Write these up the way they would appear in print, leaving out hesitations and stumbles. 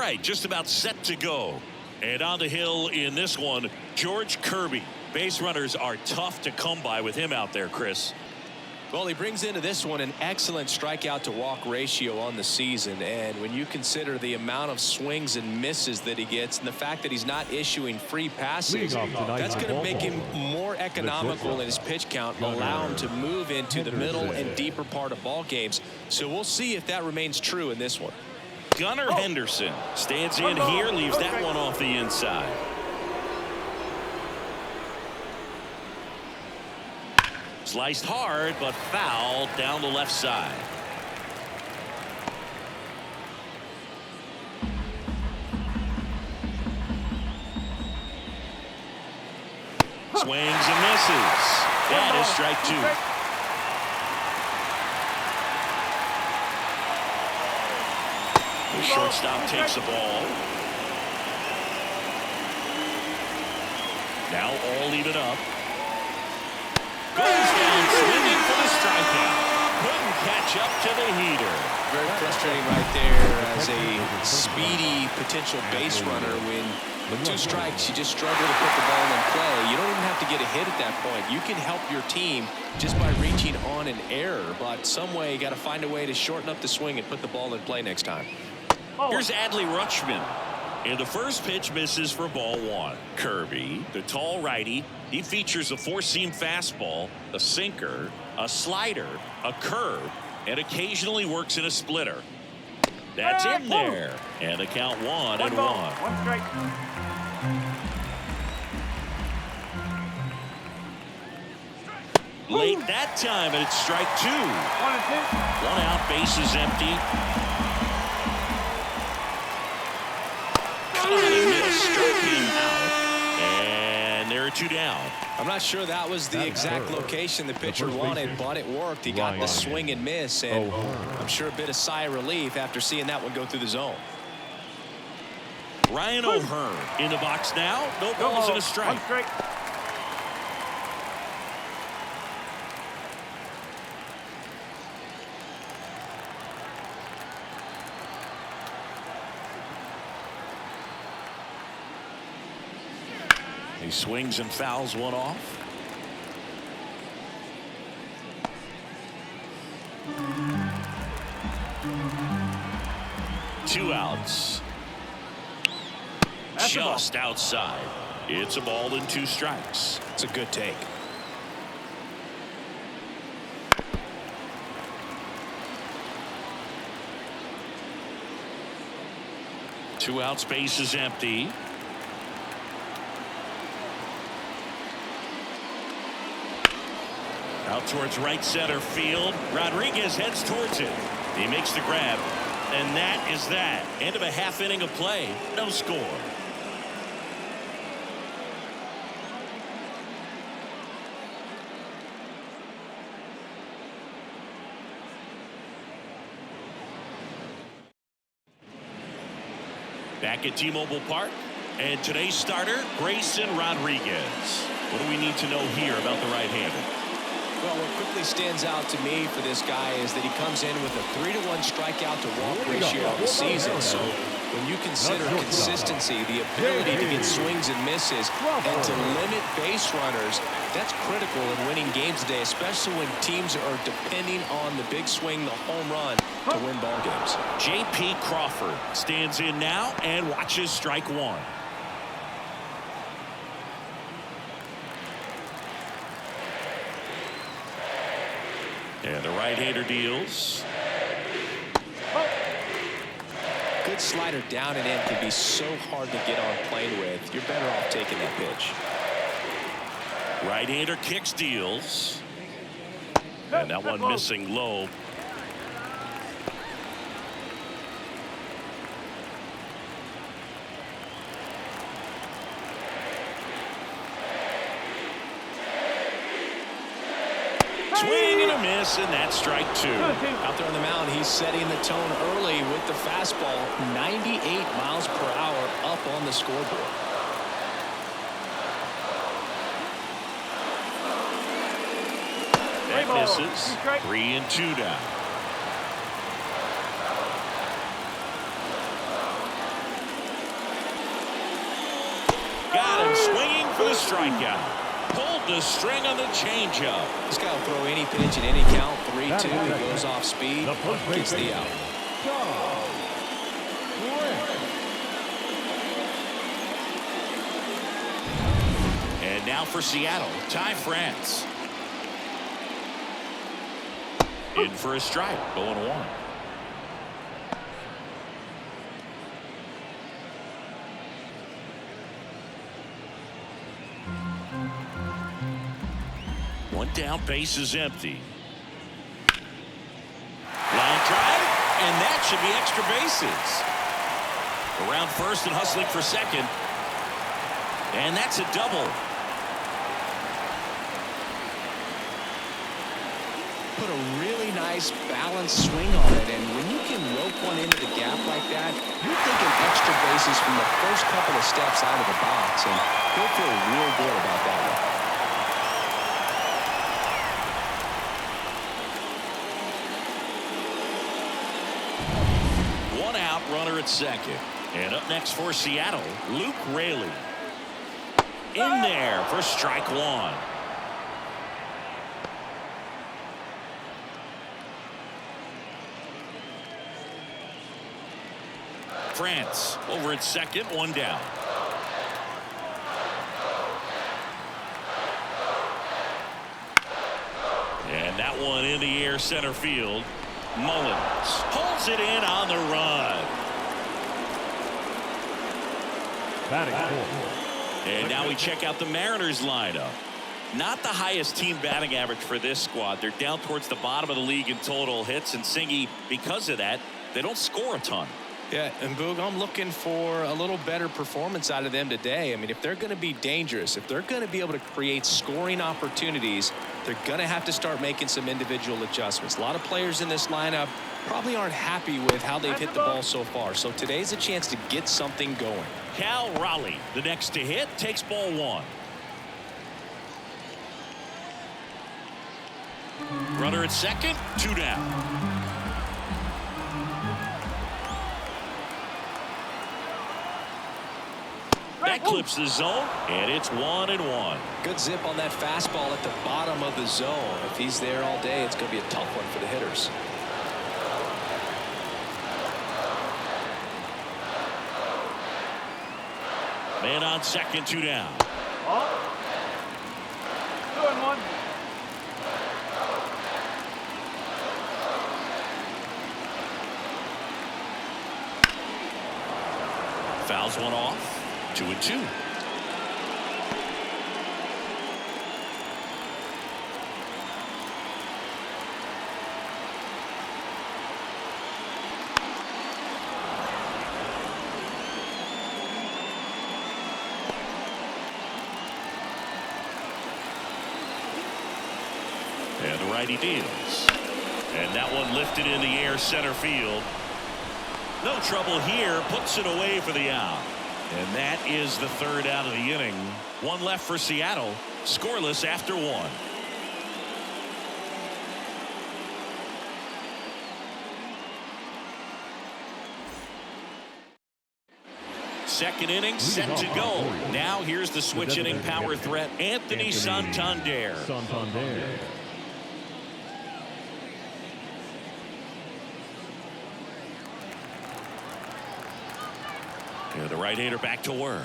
right, just about set to go. And on the hill in this one, George Kirby. Base runners are tough to come by with him out there, Chris. Well, he brings into this one an excellent strikeout to walk ratio on the season. And when you consider the amount of swings and misses that he gets and the fact that he's not issuing free passes, that's going to make him more economical in his pitch count, allow him to move into the middle and deeper part of ball games. So we'll see if that remains true in this one. Gunnar Henderson stands in here, leaves that one off the inside. Sliced hard, but fouled down the left side. Swings and misses. That is strike two. The shortstop takes the ball. Now all even up. Goes down swinging for the strikeout. Couldn't catch up to the heater. Very frustrating right there as a speedy potential base runner. When with 2 strikes, you just struggle to put the ball in play. You don't even have to get a hit at that point. You can help your team just by reaching on an error. But some way, you got to find a way to shorten up the swing and put the ball in play next time. Here's Adley Rutschman. And the first pitch misses for ball 1. Kirby, the tall righty, he features a 4-seam fastball, a sinker, a slider, a curve, and occasionally works in a splitter. That's in there. And the count 1-1. 1 strike. Late that time, and it's strike 2. 1 out, bases empty. Struck him out, and there are 2 down. I'm not sure that was the exact location the pitcher wanted, but it worked. He got the swing and miss, and I'm sure a bit of sigh of relief after seeing that one go through the zone. Ryan O'Hearn in the box now. No balls and a strike. 1 strike. He swings and fouls one off. Two outs. Just outside. It's a ball and 2 strikes. It's a good take. Two outs, base is empty. Out towards right center field. Rodriguez heads towards it. He makes the grab. And that is that. End of a half inning of play. No score. Back at T-Mobile Park. And today's starter, Grayson Rodriguez. What do we need to know here about the right-hander? Well, what quickly stands out to me for this guy is that he comes in with a 3-to-1 strikeout to walk ratio of the season. So when you consider consistency, the ability to get swings and misses, and to limit base runners, that's critical in winning games today, especially when teams are depending on the big swing, the home run, to win ball games. J.P. Crawford stands in now and watches strike 1. And the right-hander deals. Good slider down and in can be so hard to get on plane with. You're better off taking that pitch. Right-hander kicks, deals. And that one missing low. Swing and a miss, and that's strike 2. Out there on the mound, he's setting the tone early with the fastball. 98 miles per hour up on the scoreboard. That misses. 3-2 down. for the strikeout. Pulled the string on the changeup. This guy will throw any pitch at any count. 3-2. He goes off speed. Gets the out. And now for Seattle, Ty France. In for a strike, 0-1. One down, base is empty. Line drive, and that should be extra bases. Around first and hustling for second. And that's a double. Put a really nice balanced swing on it, and when you can rope one into the gap like that, you're thinking extra bases from the first couple of steps out of the box, and he'll feel real good about that one. One out, runner at second. And up next for Seattle, Luke Raley. In there for strike one. France over at second, one down. And that one in the air center field. Mullins pulls it in on the run. And now we check out the Mariners lineup. Not the highest team batting average for this squad. They're down towards the bottom of the league in total hits, and Singy, because of that, they don't score a ton. Yeah, and Boog, I'm looking for a little better performance out of them today. I mean, if they're going to be dangerous, if they're going to be able to create scoring opportunities, they're going to have to start making some individual adjustments. A lot of players in this lineup probably aren't happy with how they've hit the ball so far. So today's a chance to get something going. Cal Raleigh, the next to hit, takes ball one. Runner at second, two down. That clips the zone, and it's 1-1. Good zip on that fastball at the bottom of the zone. If he's there all day, it's going to be a tough one for the hitters. Man on second, two down. 2-1. Fouls one off. 2-2. And the righty deals. And that one lifted in the air center field. No trouble here. Puts it away for the out. And that is the third out of the inning. One left for Seattle. Scoreless after one. Second inning set to go. Now here's the switch inning power threat, Anthony Santander. And the right-hander back to work.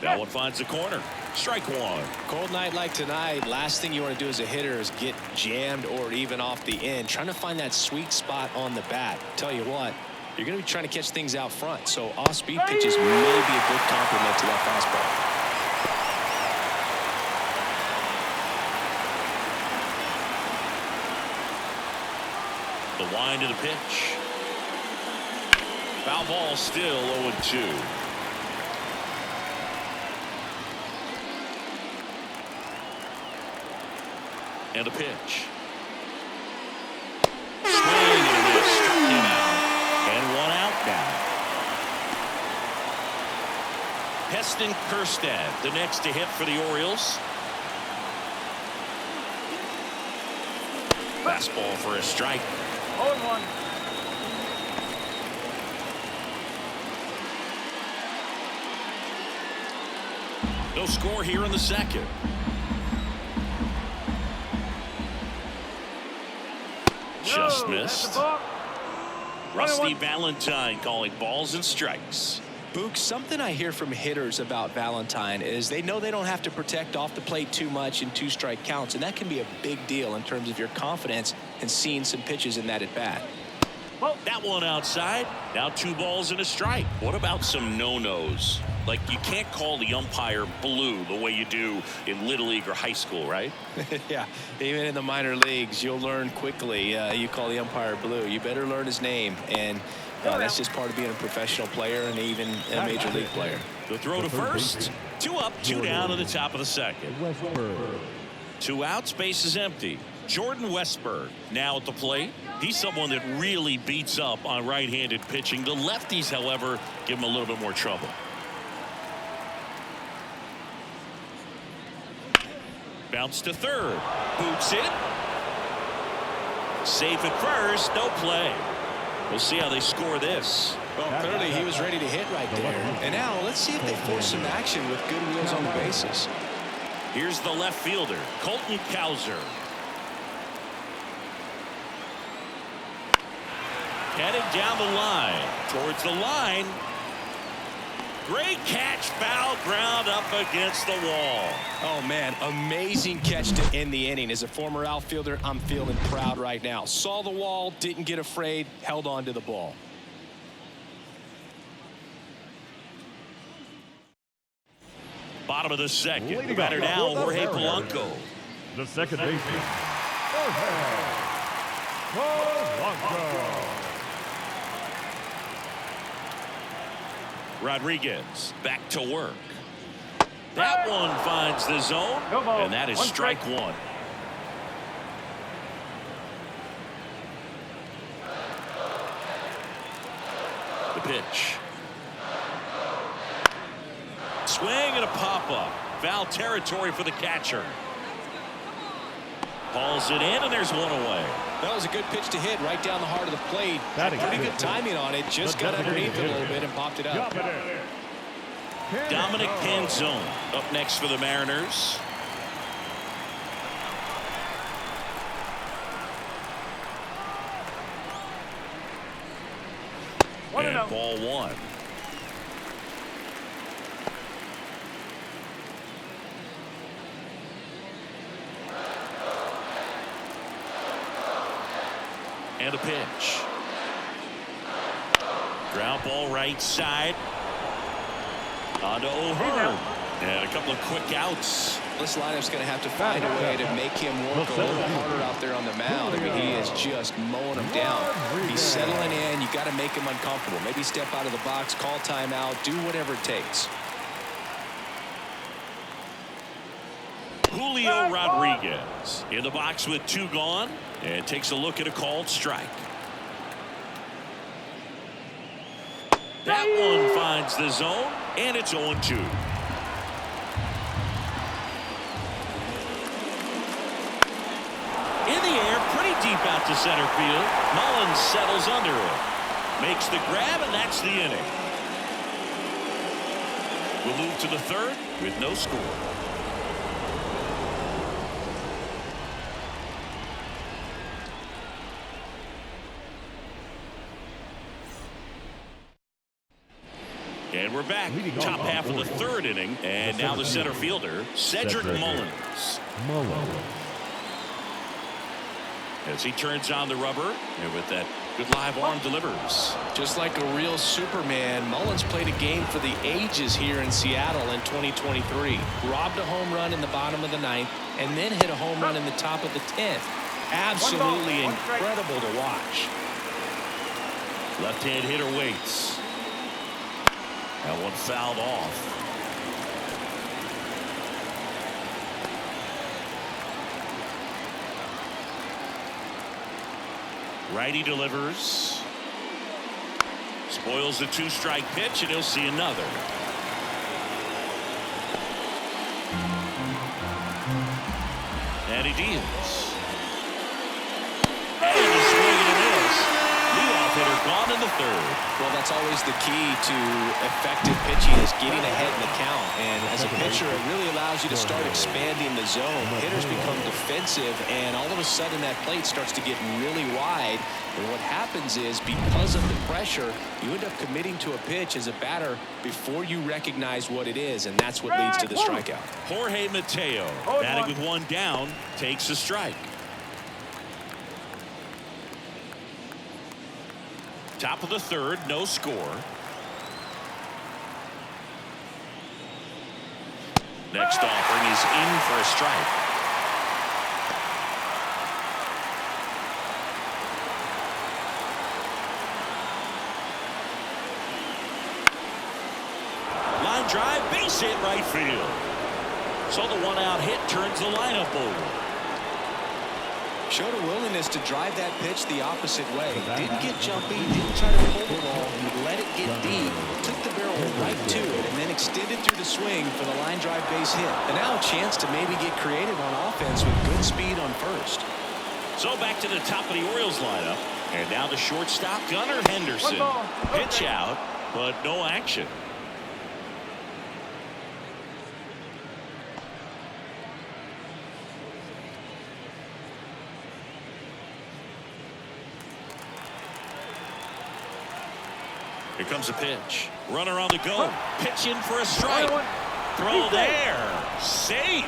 That one finds the corner. Strike one. Cold night like tonight, last thing you want to do as a hitter is get jammed or even off the end. Trying to find that sweet spot on the bat. Tell you what, you're going to be trying to catch things out front. So off-speed pitches may be a good complement to that fastball. The wind of the pitch. Foul ball, still 0-2. And a pitch. Swing and a miss. Struck him out. And one out now. Heston Kjerstad, the next to hit for the Orioles. Fastball for a strike. 0-1. No score here in the second. Just missed. Rusty Valentine calling balls and strikes. Book, something I hear from hitters about Valentine is they know they don't have to protect off the plate too much in 2-strike counts, and that can be a big deal in terms of your confidence and seeing some pitches in that at bat. That one outside. Now 2 balls and a strike. What about some no-nos? Like, you can't call the umpire blue the way you do in Little League or high school, right? Yeah, even in the minor leagues, you'll learn quickly. You call the umpire blue. You better learn his name, and that's just part of being a professional player and even a major league player. The throw to first. 2 up, 2 down in the top of the second. 2 outs, base is empty. Jordan Westberg now at the plate. He's someone that really beats up on right-handed pitching. The lefties, however, give him a little bit more trouble. Bounce to third. Boots it. Safe at first. No play. We'll see how they score this. Well, clearly he was ready to hit right there. And now let's see if they force some action with good wheels on the bases. Here's the left fielder, Colton Cowser. Headed down the line. Towards the line. Great catch, foul ground up against the wall. Oh, man, amazing catch to end the inning. As a former outfielder, I'm feeling proud right now. Saw the wall, didn't get afraid, held on to the ball. Bottom of the second. The batter now, Jorge Polanco. The second baseman, Jorge Polanco. Rodriguez back to work. That one finds the zone, and that is strike 1. The pitch. Swing and a pop-up. Foul territory for the catcher. Hauls it in, and there's one away. That was a good pitch to hit right down the heart of the plate. Pretty good timing on it. Just got underneath it a little bit and popped it up. Dominic Canzone up next for the Mariners. And ball 1. And a pitch. Ground ball right side. On to O'Hearn. And a couple of quick outs. This lineup's going to have to find a way to make him work a little harder out there on the mound. I mean, he is just mowing him down. He's settling in. You got to make him uncomfortable. Maybe step out of the box, call timeout, do whatever it takes. Julio Rodriguez in the box with 2 gone, and takes a look at a called strike. That one finds the zone, and it's 0-2. In the air, pretty deep out to center field. Mullins settles under it. Makes the grab, and that's the inning. We'll move to the third with no score. And we're back. Top half of the third inning. And now the center fielder, Cedric Mullins. As he turns on the rubber, and with that good live arm delivers. Just like a real Superman, Mullins played a game for the ages here in Seattle in 2023. Robbed a home run in the bottom of the 9th, and then hit a home run in the top of the 10th. Absolutely incredible to watch. Left-hand hitter waits. That one fouled off. Righty delivers. Spoils the 2-strike pitch, and he'll see another. And he deals. And a swing and a miss. Leadoff hitter gone in the the third. Well, that's always the key to effective pitching is getting ahead in the count. And as a pitcher, it really allows you to start expanding the zone. Hitters become defensive, and all of a sudden that plate starts to get really wide. And what happens is, because of the pressure, you end up committing to a pitch as a batter before you recognize what it is, and that's what leads to the strikeout. Jorge Mateo, batting with one down, takes a strike. Top of the third, no score. Next offering is in for a strike. Line drive, base hit right field. So the one-out hit turns the lineup over. Showed a willingness to drive that pitch the opposite way. Didn't get jumpy, didn't try to pull the ball. He let it get deep, took the barrel right to it, and then extended through the swing for the line drive base hit. And now a chance to maybe get creative on offense with good speed on first. So back to the top of the Orioles lineup. And now the shortstop, Gunnar Henderson. Pitch out, but no action. Here comes a pitch. Runner on the go. Pitch in for a strike. Throw there. Safe.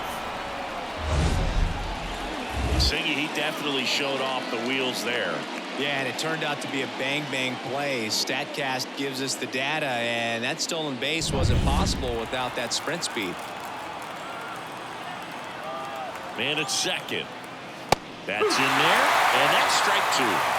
Singy, he definitely showed off the wheels there. Yeah, and it turned out to be a bang-bang play. StatCast gives us the data, and that stolen base wasn't possible without that sprint speed. Man at second. That's in there, and that's strike two.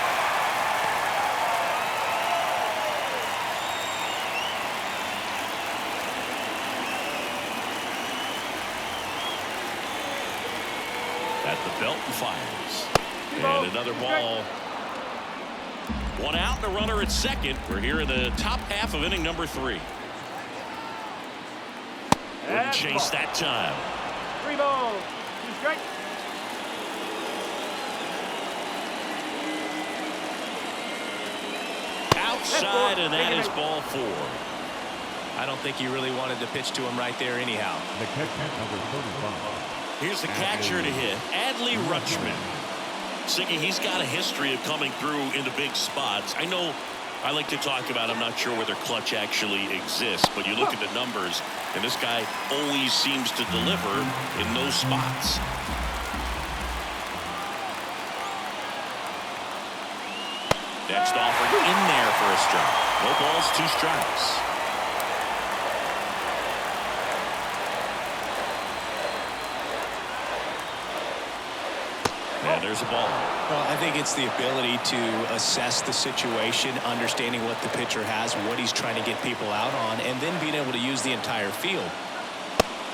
At the belt and fires. And another ball. One out and a runner at second. We're here in the top half of inning number 3. Wouldn't chase that time. 3 balls, 2 strikes. Outside, and that is ball 4. I don't think he really wanted to pitch to him right there anyhow. The catcher, number 35. Here's the catcher to hit, Adley Rutschman. Siggy, he's got a history of coming through in the big spots. I know I like to talk about, I'm not sure whether clutch actually exists, but you look at the numbers, and this guy always seems to deliver in those spots. Next offering in there for a strike. No balls, 2 strikes. And there's a ball. Well, I think it's the ability to assess the situation, understanding what the pitcher has, what he's trying to get people out on, and then being able to use the entire field.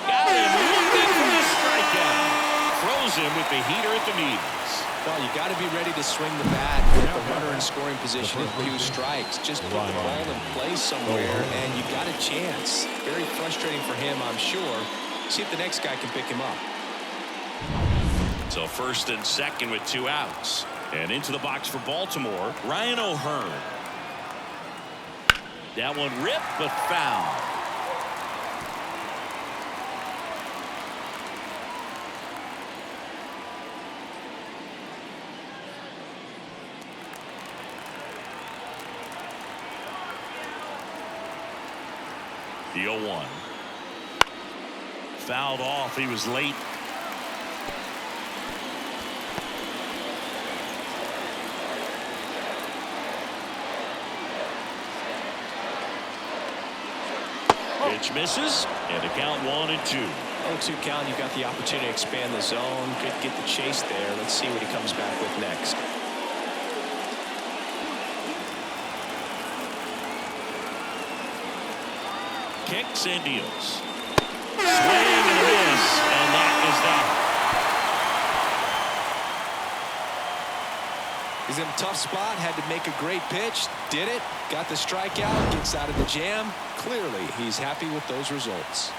Got him looking for the strikeout. Throws him with the heater at the knees. Well, you got to be ready to swing the bat with the runner in scoring position and 2 strikes. Just put the ball in place somewhere, and you got a chance. Very frustrating for him, I'm sure. See if the next guy can pick him up. So first and second with 2 outs. And into the box for Baltimore, Ryan O'Hearn. That one ripped, but foul. The 0-1. Fouled off. He was late. Pitch misses, and the count 1-2. 0-2 count. You've got the opportunity to expand the zone. Could get the chase there. Let's see what he comes back with next. Kicks and deals. Swing and a miss, and that is that. He's in a tough spot, had to make a great pitch, did it, got the strikeout, gets out of the jam. Clearly, he's happy with those results.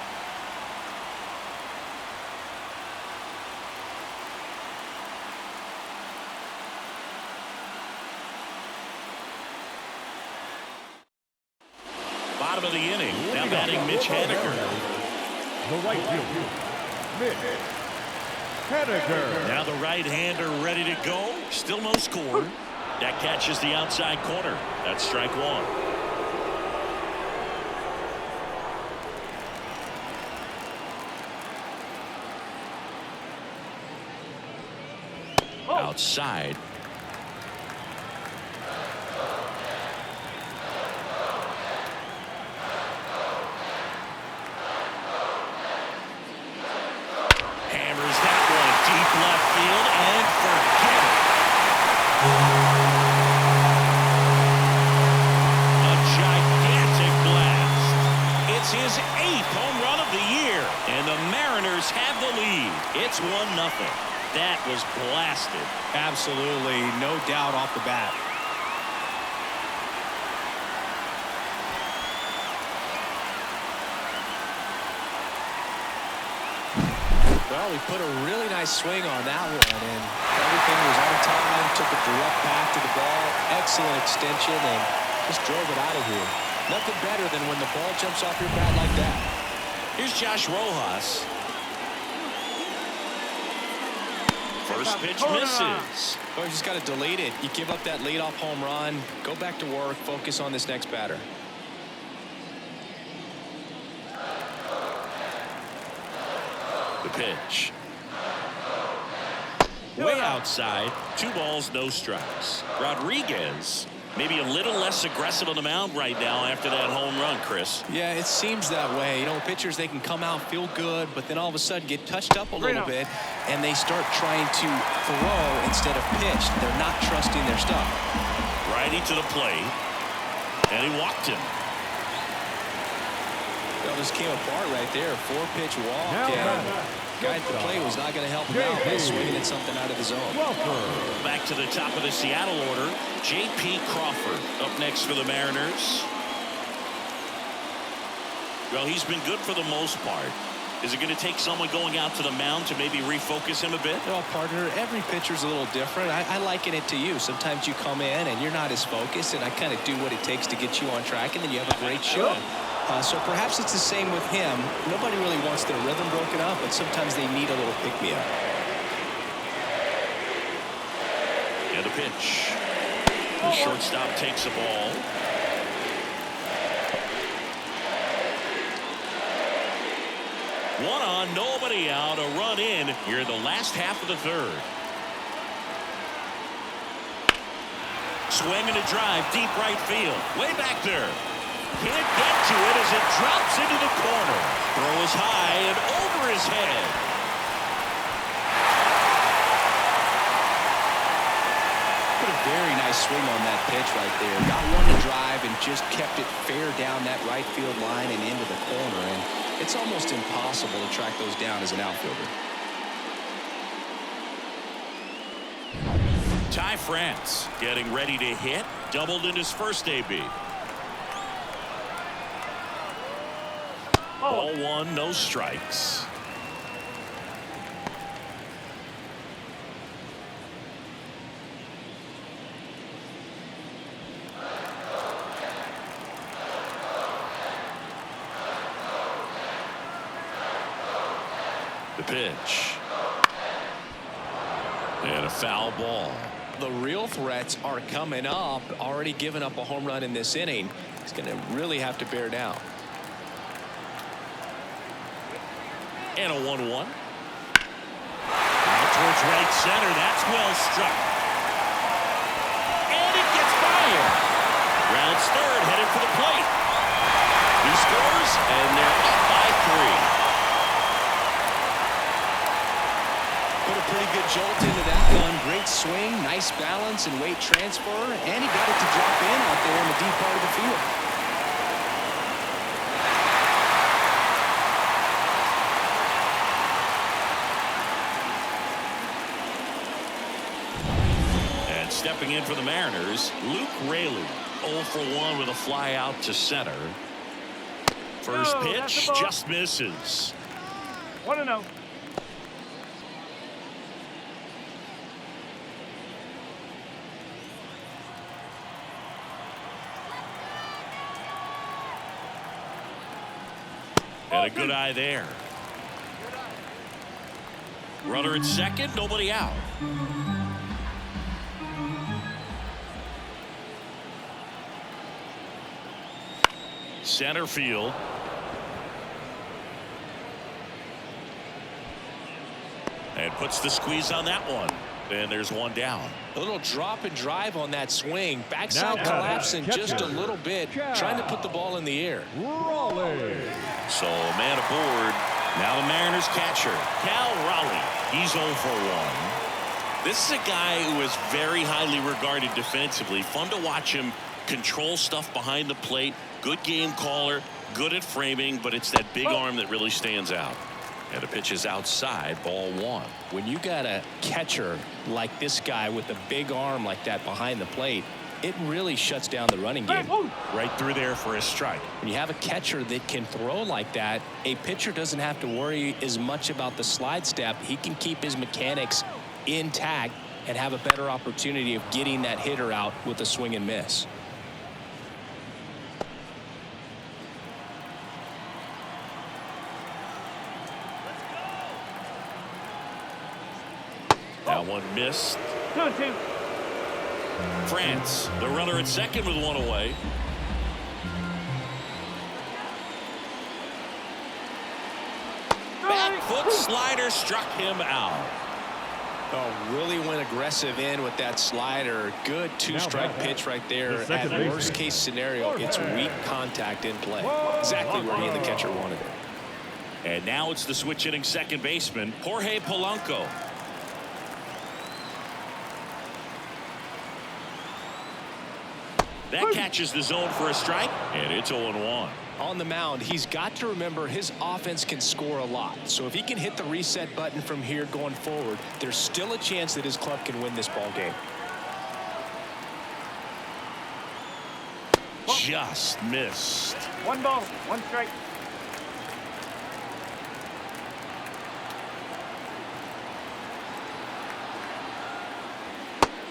bottom of the inning. Now batting Mitch Haniger. The right fielder, Mitch Haniger. Now the right-hander ready to go. Still no score. That catches the outside corner. That's strike one. Outside. Hammers that one deep left field and forget it. A gigantic blast. It's his 8th home run of the year, and the Mariners have the lead. It's 1-0. That was blasted. Absolutely, no doubt off the bat. Well, he put a really nice swing on that one, and everything was on time. Took a direct path to the ball. Excellent extension, and just drove it out of here. Nothing better than when the ball jumps off your bat like that. Here's Josh Rojas. First pitch misses. Well, you just got to delete it. You give up that leadoff home run. Go back to work. Focus on this next batter. The pitch. Way outside. 2 balls, no strikes. Rodriguez maybe a little less aggressive on the mound right now after that home run, Chris. Yeah, it seems that way. You know, pitchers, they can come out, feel good, but then all of a sudden get touched up a little bit, and they start trying to throw instead of pitch. They're not trusting their stuff. Righty to the plate, and he walked him. Well, this came apart right there. 4-pitch walk. Guy at the plate was not going to help him out by swinging at something out of the zone. Back to the top of the Seattle order. J.P. Crawford up next for the Mariners. Well, he's been good for the most part. Is it going to take someone going out to the mound to maybe refocus him a bit? Well, partner, every pitcher's a little different. I liken it to you. Sometimes you come in and you're not as focused, and I kind of do what it takes to get you on track, and then you have a great show. So perhaps it's the same with him. Nobody really wants their rhythm broken up, but sometimes they need a little pick-me-up. And a pitch. The shortstop takes a ball. One on, nobody out, a run in here in the last half of the third. Swing and a drive, deep right field, way back there. Can't get to it as it drops into the corner. Throw is high and over his head. Put a very nice swing on that pitch right there. Got one to drive and just kept it fair down that right field line and into the corner. And it's almost impossible to track those down as an outfielder. Ty France getting ready to hit. Doubled in his first AB. Ball one, no strikes. The pitch. And a foul ball. The real threats are coming up. Already given up a home run in this inning. He's going to really have to bear down. And a 1-1. Out towards right center. That's well struck. And it gets by him. Rounds third, headed for the plate. He scores, and they're up by 3. Put a pretty good jolt into that one. Great swing, nice balance and weight transfer, and he got it to drop in out there in the deep part of the field. And stepping in for the Mariners, Luke Raley, 0 for 1 with a fly out to center. First pitch just misses. 1-0. And a good eye there. Runner at second, nobody out. Center field. And puts the squeeze on that one. And there's one down. A little drop and drive on that swing. Backside collapsing just a little bit, trying to put the ball in the air. So a man aboard. Now the Mariners catcher, Cal Raleigh. He's 0 for 1. This is a guy who is very highly regarded defensively. Fun to watch him control stuff behind the plate. Good game caller, good at framing, but it's that big arm that really stands out. And the pitch is outside, ball 1. When you got a catcher like this guy with a big arm like that behind the plate, it really shuts down the running game. Right through there for a strike. When you have a catcher that can throw like that, a pitcher doesn't have to worry as much about the slide step. He can keep his mechanics intact and have a better opportunity of getting that hitter out with a swing and miss. That one missed. 2-2. France, the runner at second with one away. Back foot slider struck him out. Oh, really went aggressive in with that slider. Good two-strike pitch right there. At worst case scenario, it's weak contact in play. Exactly where he and the catcher wanted it. And now it's the switch hitting second baseman, Jorge Polanco. That catches the zone for a strike, and it's 0-1. On the mound, he's got to remember his offense can score a lot. So if he can hit the reset button from here going forward, there's still a chance that his club can win this ball game. Just missed. 1 ball, 1 strike.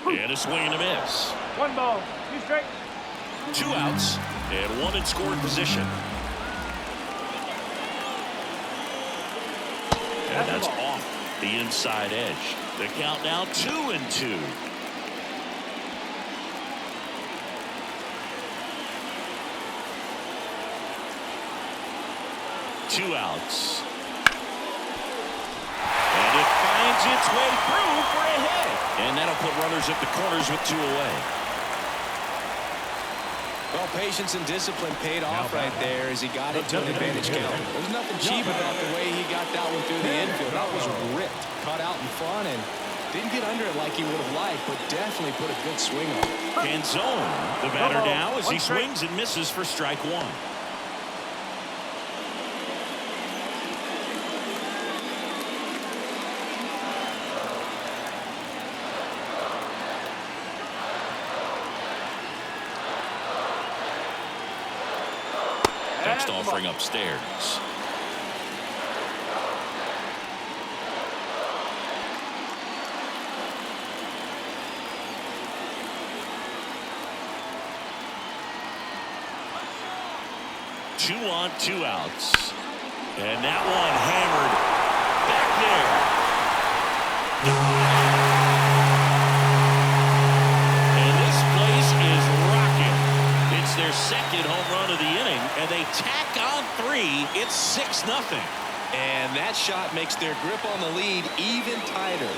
And a swing and a miss. 1 ball, 2 strikes. 2 outs and 1 in scoring position. And that's off the inside edge. The count now 2-2. Two outs. And it finds its way through for a hit. And that'll put runners at the corners with 2 away. Well, patience and discipline paid off right there as he got it to an advantage count. There's nothing cheap about the way he got that one through the infield. That was ripped, caught out in front, and didn't get under it like he would have liked, but definitely put a good swing on it. Canzone, the batter now as he swings and misses for strike 1. Next offering upstairs. Two on, 2 outs. And that one hammered back there. And this place is rocking. It's their second home run of the inning, and they tack on 3. It's 6-0. And that shot makes their grip on the lead even tighter.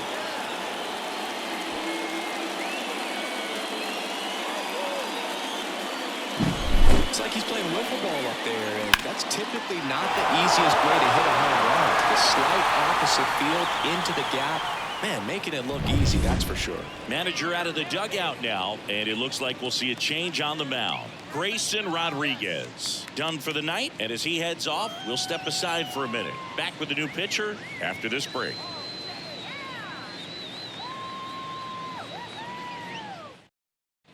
It's like he's playing wiffle ball up there, and that's typically not the easiest way to hit a home run. The slight opposite field into the gap. Man, making it look easy, that's for sure. Manager out of the dugout now, and it looks like we'll see a change on the mound. Grayson Rodriguez done for the night, and as he heads off, we'll step aside for a minute. Back with the new pitcher after this break.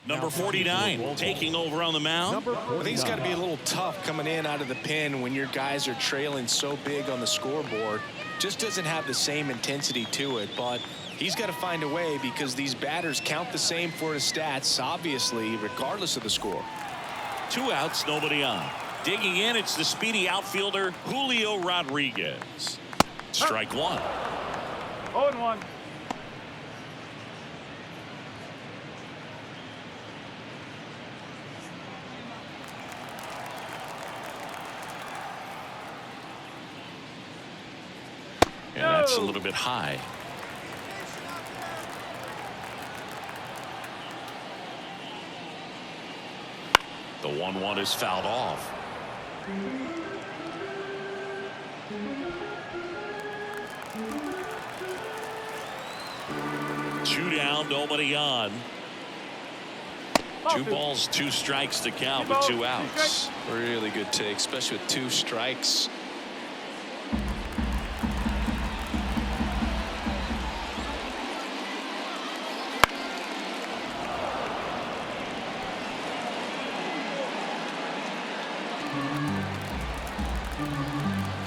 Number 49 taking over on the mound. I think it's got to be a little tough coming in out of the pen when your guys are trailing so big on the scoreboard. Just doesn't have the same intensity to it, but he's got to find a way because these batters count the same for his stats, obviously, regardless of the score. 2 outs, nobody on. Digging in, it's the speedy outfielder Julio Rodriguez. Strike one. 0-1. And that's a little bit high. The 1-1 is fouled off. Two down, nobody on. 2 balls, 2 strikes to count with 2 outs. Really good take, especially with 2 strikes.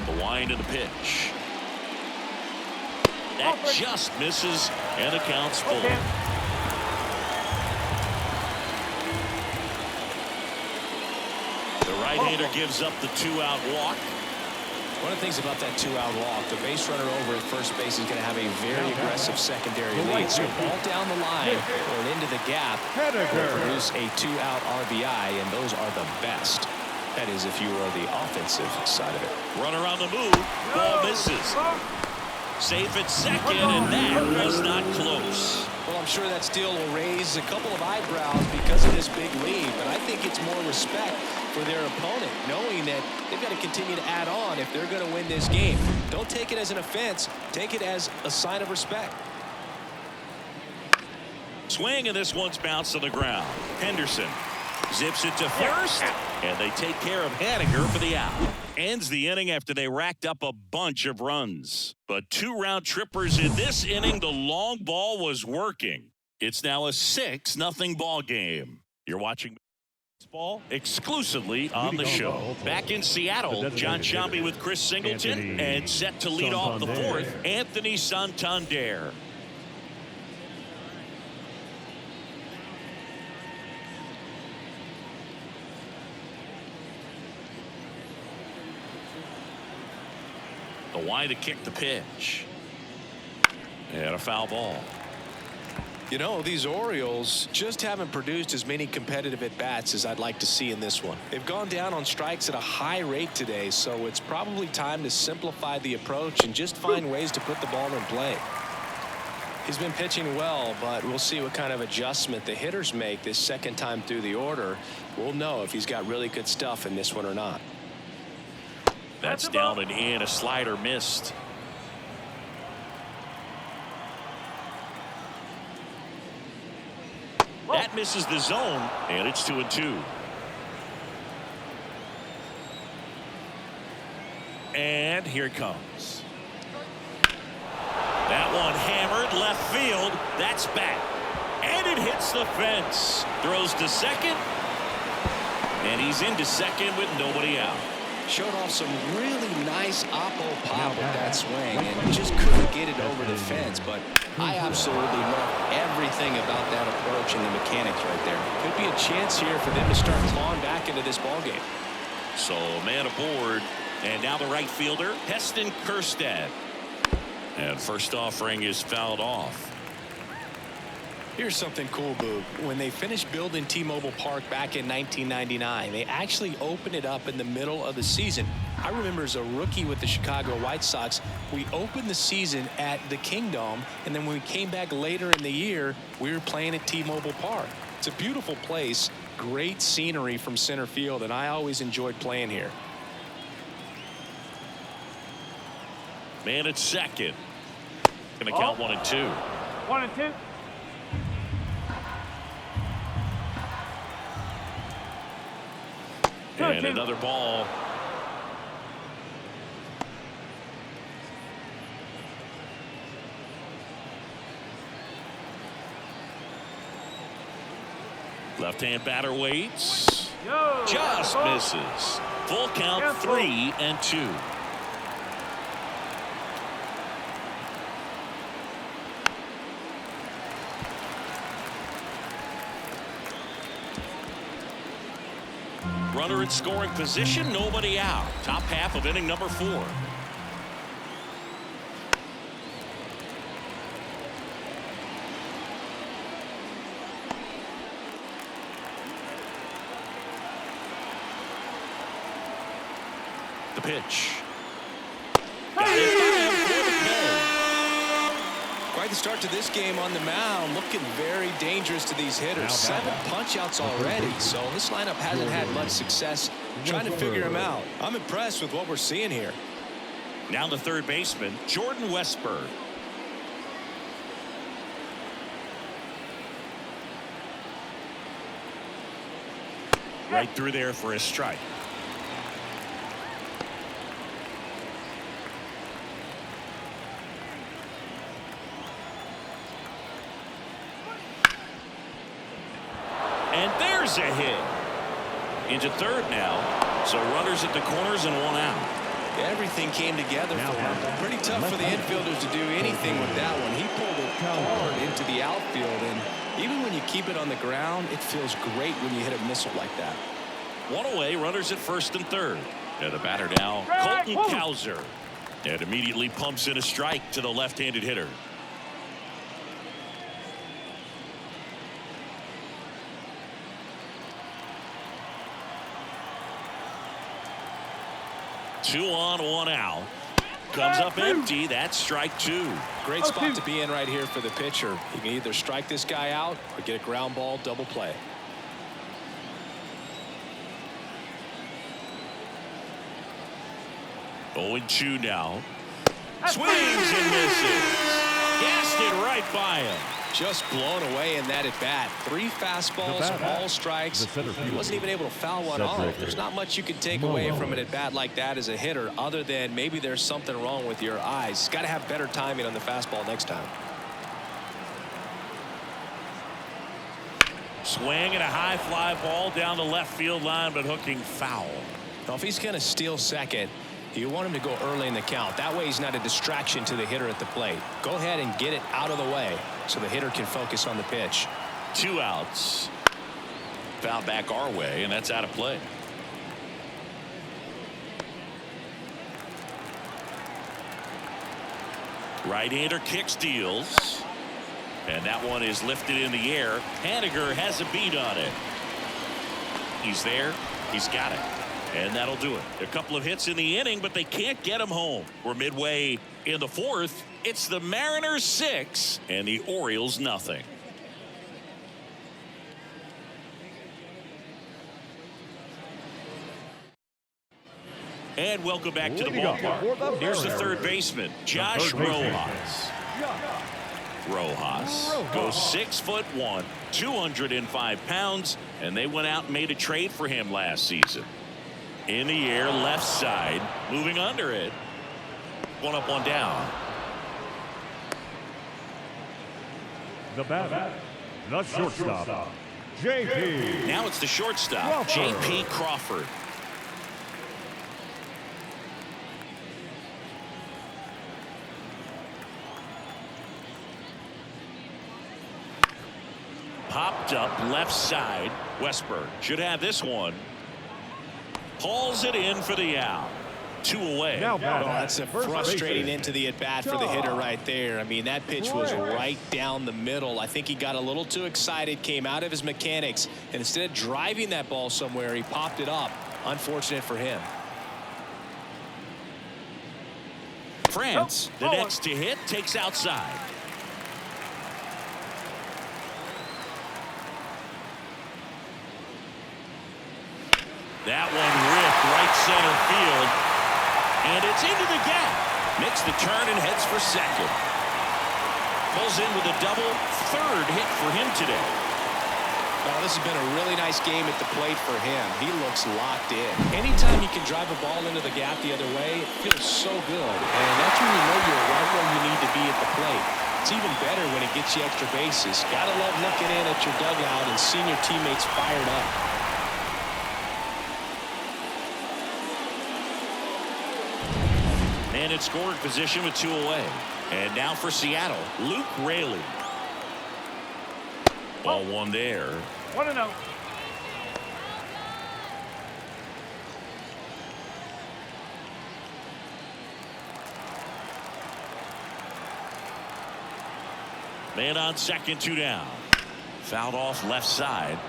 The wind of the pitch. That just misses, and the count's full. The right-hander gives up the 2-out walk. One of the things about that 2-out walk, the base runner over at first base is going to have a very aggressive secondary lead. So ball down the line or into the gap will produce a 2-out RBI, and those are the best. That is, if you are the offensive side of it. Runner on the move. Ball misses. Safe at second, and that was not close. Well, I'm sure that steal will raise a couple of eyebrows because of this big lead, but I think it's more respect for their opponent, knowing that they've got to continue to add on if they're going to win this game. Don't take it as an offense. Take it as a sign of respect. Swing, and this one's bounced to the ground. Henderson zips it to first, and they take care of Haniger for the out. Ends the inning after they racked up a bunch of runs. But 2 round trippers in this inning. The long ball was working. It's now a 6-0 ball game. You're watching baseball exclusively on the show. Back in Seattle, John Sciambi with Chris Singleton, and set to lead off the 4th, Anthony Santander. The wide to kick the pitch. And a foul ball. You know, these Orioles just haven't produced as many competitive at-bats as I'd like to see in this one. They've gone down on strikes at a high rate today, so it's probably time to simplify the approach and just find ways to put the ball in play. He's been pitching well, but we'll see what kind of adjustment the hitters make this second time through the order. We'll know if he's got really good stuff in this one or not. That's down and in. A slider missed. That misses the zone, and it's 2-2. And here it comes. That one hammered left field. That's back. And it hits the fence. Throws to second. And he's into second with nobody out. Showed off some really nice oppo pop with that swing and just couldn't get it over the fence. But I absolutely love everything about that approach and the mechanics right there. Could be a chance here for them to start clawing back into this ballgame. So man aboard, and now the right fielder, Heston Kjerstad. And first offering is fouled off. Here's something cool, Boog. When they finished building T-Mobile Park back in 1999, they actually opened it up in the middle of the season. I remember as a rookie with the Chicago White Sox, we opened the season at the Kingdome, and then when we came back later in the year, we were playing at T-Mobile Park. It's a beautiful place, great scenery from center field, and I always enjoyed playing here. Man at second. Going to count 1-2. 1-2. And another ball. Left-hand batter waits. Just misses. Full count, 3-2. Runner in scoring position, nobody out. Top half of inning number 4. The pitch. Got it by him for the K. Quite the start to this game on the mound. Looking very dangerous to these hitters. 7 punch-outs already. So this lineup hasn't had much success trying to figure him out. I'm impressed with what we're seeing here. Now the third baseman, Jordan Westburg. Right through there for a strike. And there's a hit. Into third now. So runners at the corners and 1 out. Everything came together for him. Pretty tough for the infielders to do anything with that one. He pulled it hard into the outfield, and even when you keep it on the ground, it feels great when you hit a missile like that. 1 away, runners at first and third. And the batter now, Colton Cowser. And immediately pumps in a strike to the left-handed hitter. Two on, 1 out. Comes up empty. That's strike 2. Great spot to be in right here for the pitcher. He can either strike this guy out or get a ground ball double play. Oh, 0-2 now. Swings and misses. Gassed it right by him. Just blown away in that at bat. 3 fastballs, all strikes. He wasn't even able to foul one off. There's not much you can take away from an at bat like that as a hitter, other than maybe there's something wrong with your eyes. Got to have better timing on the fastball next time. Swing and a high fly ball down the left field line, but hooking foul. Now, if he's going to steal second, you want him to go early in the count. That way he's not a distraction to the hitter at the plate. Go ahead and get it out of the way so the hitter can focus on the pitch. 2 outs. Foul back our way, and that's out of play. Right-hander kicks, deals. And that one is lifted in the air. Haniger has a beat on it. He's there. He's got it. And that'll do it. A couple of hits in the inning, but they can't get him home. We're midway in the 4th. It's the Mariners 6 and the Orioles nothing. And welcome back to the ballpark. Here's the third baseman, Josh Rojas. Rojas goes 6'1", 205 pounds, and they went out and made a trade for him last season. In the air, left side, moving under it. 1 up, 1 down. The batter, the shortstop, J.P. Now it's the shortstop, J.P. Crawford. Popped up left side. Westburg should have this one. Hauls it in for the out. 2 away. Oh, that's a frustrating into the at bat for the hitter right there. I mean, that pitch was right down the middle. I think he got a little too excited, came out of his mechanics, and instead of driving that ball somewhere, he popped it up. Unfortunate for him. France, the next to hit, takes outside. That one ripped right center field, and it's into the gap. Makes the turn and heads for second. Pulls in with a double, 3rd hit for him today. Oh, this has been a really nice game at the plate for him. He looks locked in. Anytime he can drive a ball into the gap the other way, it feels so good. And that's when you know you're right where you need to be at the plate. It's even better when it gets you extra bases. Gotta love looking in at your dugout and seeing your teammates fired up. And in scoring position with 2 away. And now for Seattle, Luke Raley. Ball 1 there. 1-0. Man on second, 2 down. Fouled off left side.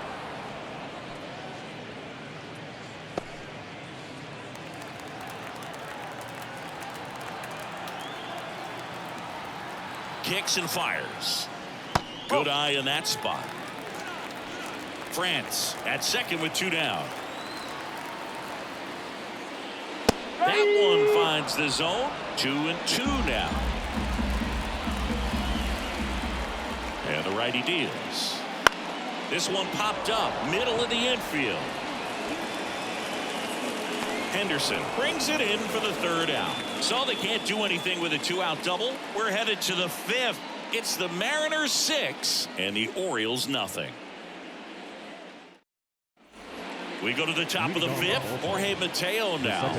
Kicks and fires. Good eye in that spot. France at second with 2 down. That one finds the zone. 2-2 now. And the righty deals. This one popped up middle of the infield. Henderson brings it in for the 3rd out. So they can't do anything with a 2-out double. We're headed to the 5th. It's the Mariners 6 and the Orioles nothing. We go to the top of the 5th. Jorge Mateo now.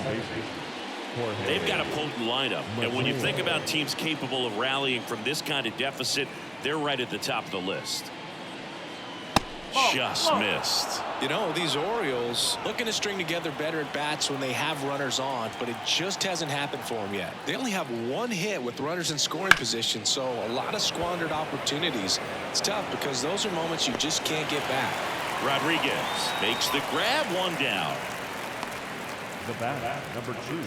They've got a potent lineup. And when you think about teams capable of rallying from this kind of deficit, they're right at the top of the list. Just missed. You know, these Orioles looking to string together better at bats when they have runners on, but it just hasn't happened for them yet. They only have 1 hit with runners in scoring position, so a lot of squandered opportunities. It's tough because those are moments you just can't get back. Rodriguez makes the grab, 1 down. The bat, number 2,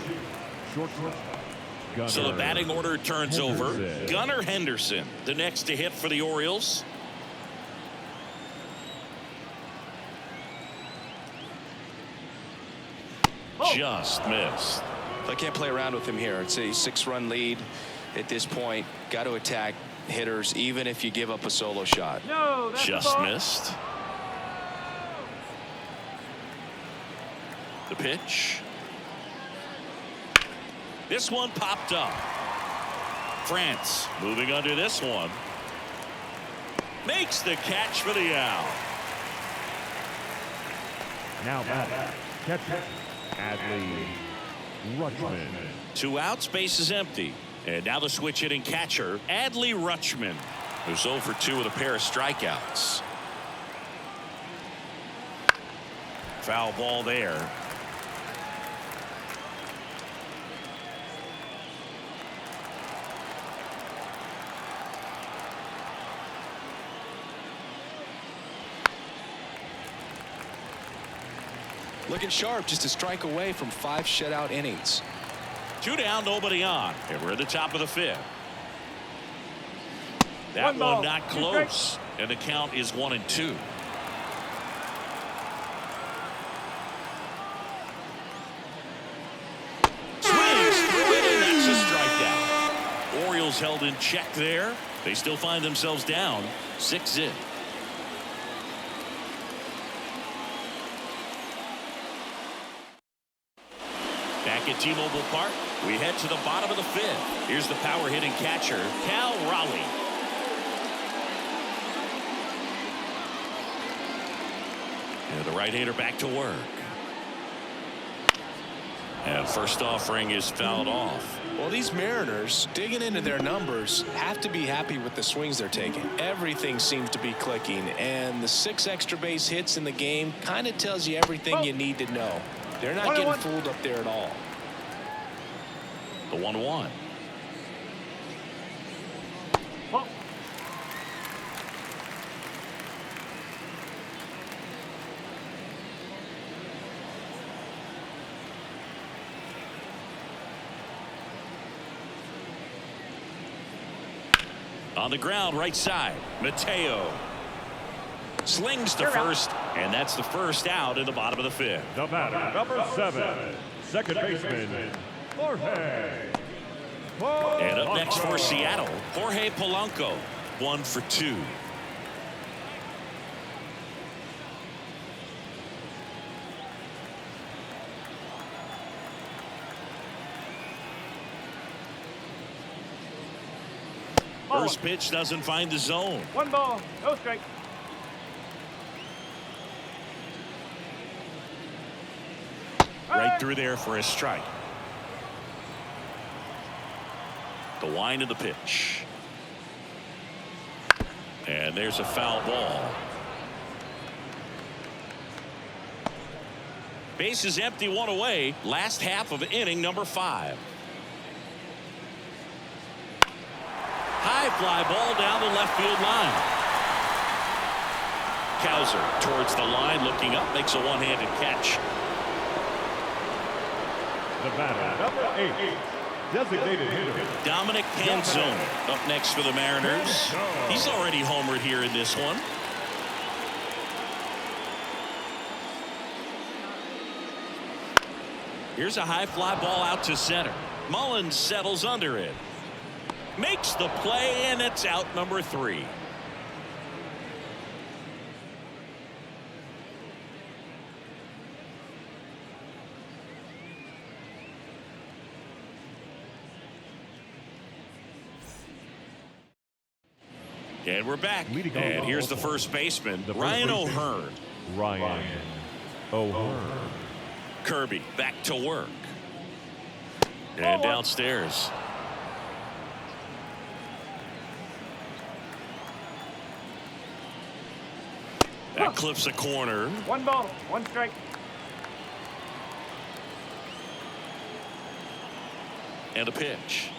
shortstop. So the batting order turns over. Gunnar Henderson, the next to hit for the Orioles. Just missed. I can't play around with him here. It's a 6-run lead at this point. Got to attack hitters even if you give up a solo shot. No, that's just missed. The pitch. This one popped up. France moving under this one. Makes the catch for the out. Now back. Catcher. Adley Rutschman. 2 outs, base is empty. And now the switch hitting catcher, Adley Rutschman, who's 0 for 2 with a pair of strikeouts. Foul ball there. Looking sharp, just a strike away from 5 shutout innings. 2 down, nobody on. And we're at the top of the 5th. That one not close. And the count is 1-2. Swings through it, and that's a strikeout. Orioles held in check there. They still find themselves down 6-0. Back at T-Mobile Park, we head to the bottom of the 5th. Here's the power hitting catcher, Cal Raleigh. And the right-hander back to work. And first offering is fouled off. Well, these Mariners, digging into their numbers, have to be happy with the swings they're taking. Everything seems to be clicking, and the 6 extra base hits in the game kind of tells you everything you need to know. They're not getting fooled up there at all. The 1-1. On the ground, right side, Mateo slings to first, and that's the first out in the bottom of the 5th. The batter, number 7, second baseman, Jorge. And up next for Seattle, Jorge Polanco, 1 for 2. First pitch doesn't find the zone. 1 ball, no strike. Right through there for a strike. The wind of the pitch. And there's a foul ball. Base is empty, 1 away. Last half of inning number 5. High high fly ball down the left field line. Cowser towards the line, looking up, makes a one-handed catch. The batter, number 8, designated hitter Dominic Canzone up next for the Mariners. He's already homered here in this one. Here's a high fly ball out to center. Mullins settles under it. Makes the play, and it's out number 3. And we're back. And here's the first baseman, Ryan O'Hearn. Ryan O'Hearn. Kirby back to work. And downstairs. That clips a corner. 1 ball, 1 strike. And a pitch.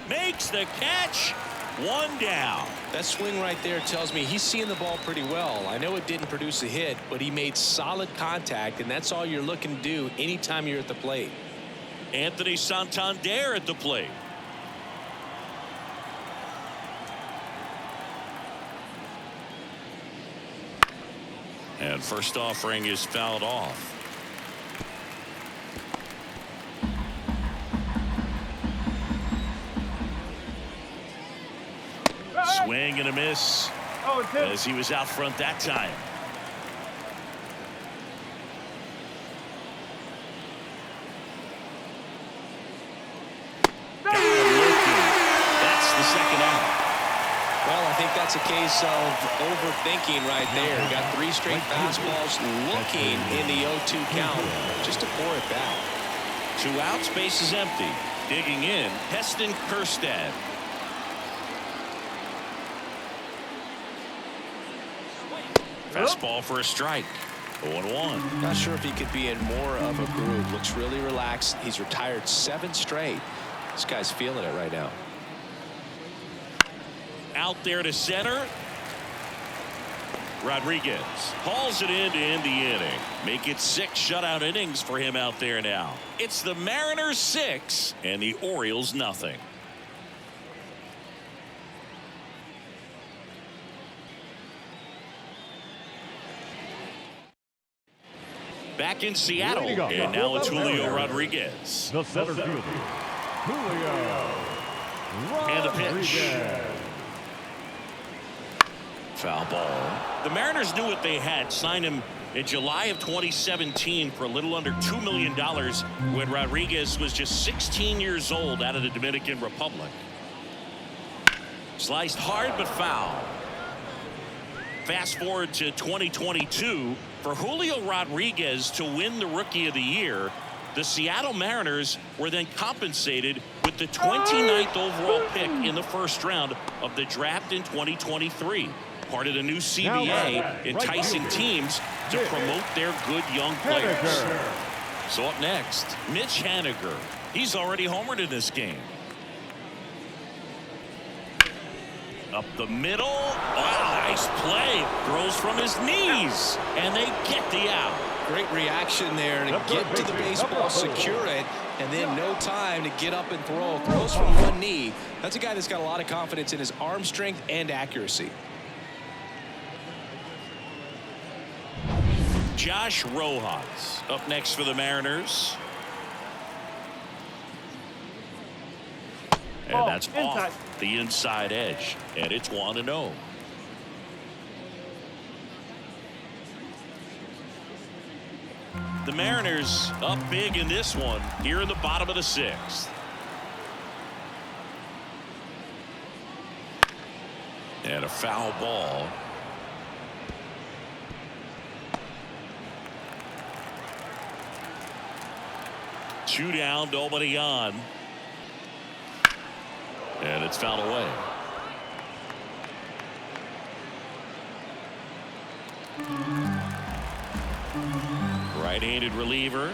Makes the catch. 1 down. That swing right there tells me he's seeing the ball pretty well. I know it didn't produce a hit, but he made solid contact, and that's all you're looking to do anytime you're at the plate. Anthony Santander at the plate. And first offering is fouled off. Swing and a miss as he was out front that time. Got him looking. That's the second out. Well, I think that's a case of overthinking right there. Got 3 straight fastballs looking in the 0-2 count just to pour it back. 2 outs, base is empty. Digging in, Heston Kjerstad. Fastball for a strike. 0-1. Not sure if he could be in more of a groove. Looks really relaxed. He's retired 7 straight. This guy's feeling it right now. Out there to center. Rodriguez hauls it in to end the inning. Make it 6 shutout innings for him out there now. It's the Mariners 6 and the Orioles nothing. Back in Seattle, and now it's Julio Rodriguez. The center fielder, Julio And a Rodriguez. pitch. Foul ball. The Mariners knew what they had. Signed him in July of 2017 for a little under $2 million when Rodriguez was just 16 years old out of the Dominican Republic. Sliced hard but foul. Fast forward to 2022. For Julio Rodriguez to win the Rookie of the Year, the Seattle Mariners were then compensated with the 29th overall pick in the first round of the draft in 2023. Part of the new CBA, enticing teams to promote their good young players. So up next, Mitch Haniger. He's already homered in this game. Up the middle. Oh, nice play. Throws from his knees. And they get the out. Great reaction there to get to the baseball, secure it, and then no time to get up and throw. Throws from one knee. That's a guy that's got a lot of confidence in his arm strength and accuracy. Josh Rojas up next for the Mariners. And that's off the inside edge. And it's 1-0. The Mariners up big in this one here in the bottom of the 6th. And a foul ball. Two down, nobody on. And it's fouled away. Right-handed reliever.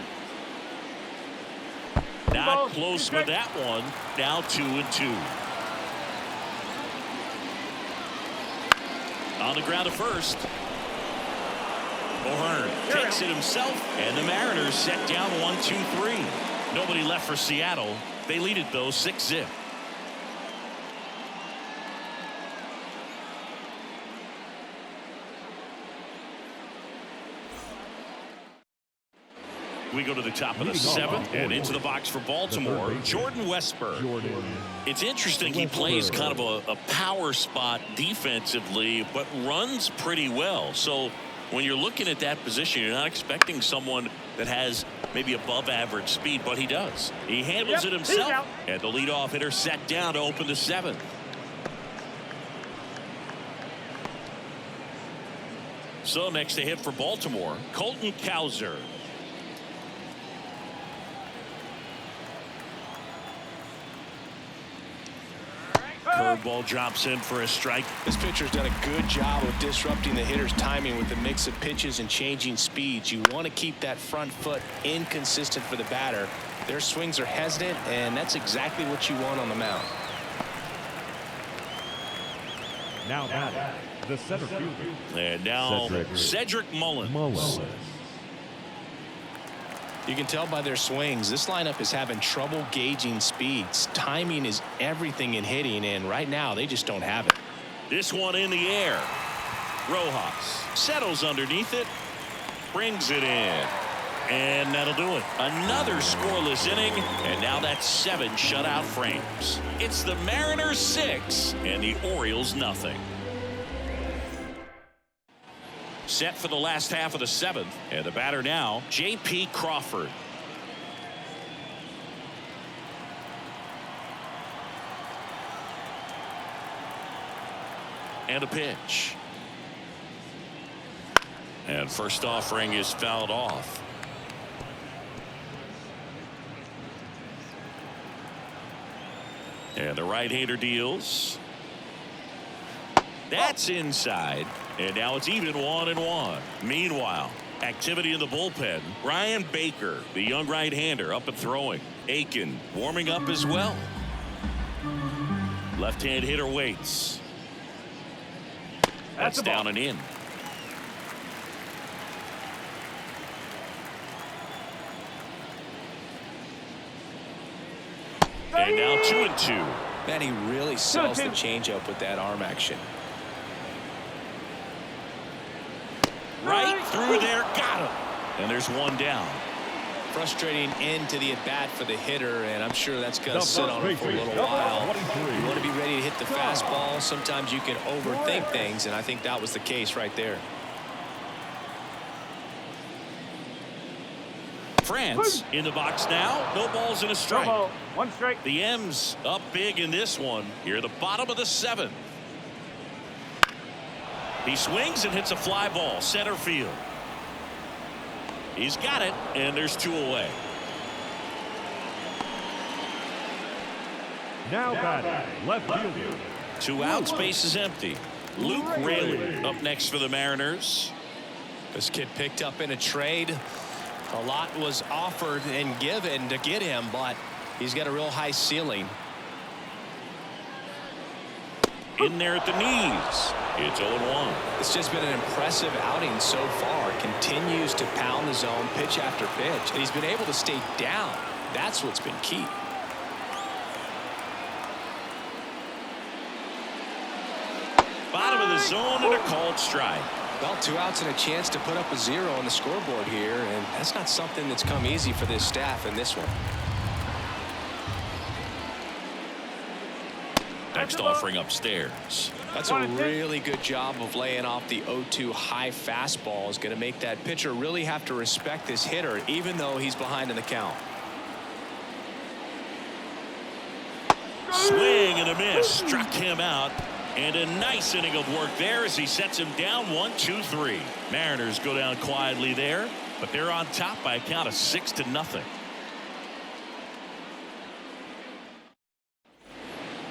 Not close with that one. Now 2-2. On the ground at first. O'Hearn takes it himself, and the Mariners set down 1-2-3. Nobody left for Seattle. They lead it though 6-0. We go to the top of the 7th and into the box for Baltimore. Jordan Westburg. It's interesting. He plays kind of a power spot defensively, but runs pretty well. So when you're looking at that position, you're not expecting someone that has maybe above average speed, but he does. He handles it himself, and the leadoff hitter set down to open the 7th. So next to hit for Baltimore, Colton Cowser. Curveball drops in for a strike. This pitcher's done a good job of disrupting the hitter's timing with the mix of pitches and changing speeds. You want to keep that front foot inconsistent for the batter. Their swings are hesitant, and that's exactly what you want on the mound. Now batting, the center fielder. And now Cedric Mullins. You can tell by their swings, this lineup is having trouble gauging speeds. Timing is everything in hitting, and right now they just don't have it. This one in the air. Rojas settles underneath it, brings it in, and that'll do it. Another scoreless inning, and now that's 7 shutout frames. It's the Mariners 6 and the Orioles nothing. Set for the last half of the 7th, and the batter now, J.P. Crawford. And a pitch. And first offering is fouled off. And the right-hander deals. That's inside. And now it's even 1-1. Meanwhile, activity in the bullpen. Ryan Baker, the young right-hander, up and throwing. Aiken warming up as well. Left-hand hitter waits. That's down and in. And now 2-2. Man, he really sells the changeup with that arm action. Right through there, got him. And there's one down. Frustrating end to the at-bat for the hitter, and I'm sure that's going to sit on him for a little while. You want to be ready to hit the fastball. Sometimes you can overthink things, and I think that was the case right there. France in the box now. No balls and a strike. No ball. 1 strike. The M's up big in this one. Here at the bottom of the 7th. He swings and hits a fly ball center field. He's got it, and there's 2 away. Now batting, left fielder. 2 outs, base is empty. Luke Raley up next for the Mariners. This kid picked up in a trade. A lot was offered and given to get him, but he's got a real high ceiling. In there at the knees. It's 0-1. It's just been an impressive outing so far. Continues to pound the zone pitch after pitch, and he's been able to stay down. That's what's been key. Bottom of the zone and a called strike. Well, 2 outs and a chance to put up a 0 on the scoreboard here, and that's not something that's come easy for this staff in this one. Next offering upstairs. That's a really good job of laying off the 0-2 high fastball. Is going to make that pitcher really have to respect this hitter, even though he's behind in the count. Swing and a miss. Struck him out. And a nice inning of work there as he sets him down 1-2-3. Mariners go down quietly there, but they're on top by a count of 6-0.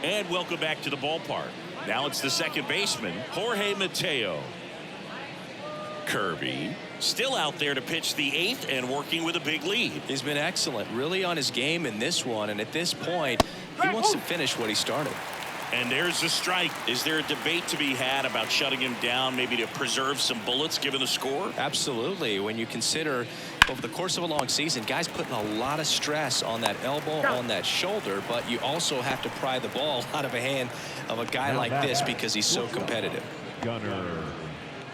And welcome back to the ballpark. Now it's the second baseman, Jorge Mateo. Kirby still out there to pitch the 8th and working with a big lead. He's been excellent, really on his game in this one, and at this point he wants to finish what he started. And there's the strike. Is there a debate to be had about shutting him down, maybe to preserve some bullets given the score? Absolutely. When you consider over the course of a long season, guys putting a lot of stress on that elbow, on that shoulder, but you also have to pry the ball out of a hand of a guy like this because he's so competitive. Gunnar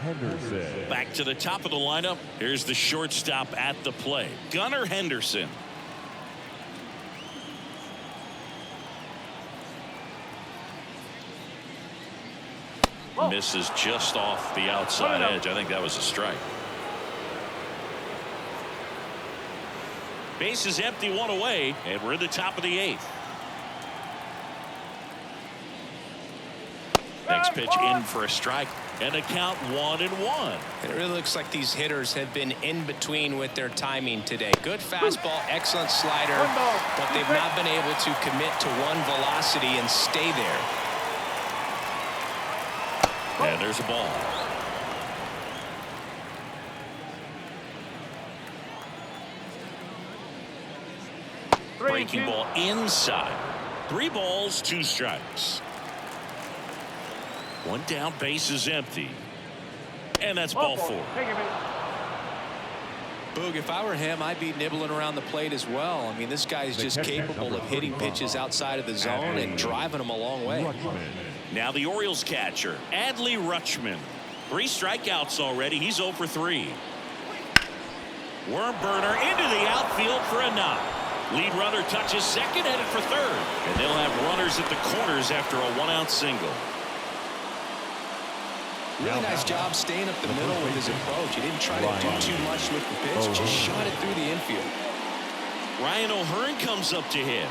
Henderson. Back to the top of the lineup. Here's the shortstop at the plate, Gunnar Henderson. Misses just off the outside edge. I think that was a strike. Base is empty, 1 away, and we're in the top of the 8th. Next pitch in for a strike, and a count 1-1. It really looks like these hitters have been in between with their timing today. Good fastball, excellent slider, but they've not been able to commit to one velocity and stay there. And there's a ball. Breaking ball inside. 3 balls, 2 strikes. 1 down, base is empty. And that's ball 4. Boog, if I were him, I'd be nibbling around the plate as well. I mean, this guy is just capable of hitting pitches outside of the zone and driving them a long way. Now the Orioles catcher, Adley Rutschman. 3 strikeouts already. He's 0 for 3. Worm burner into the outfield for a knock. Lead runner touches second, headed for third. And they'll have runners at the corners after a 1-out single. Really nice job staying up the middle with his approach. He didn't try to do too much with the pitch, just shot it through the infield. Ryan O'Hearn comes up to hit.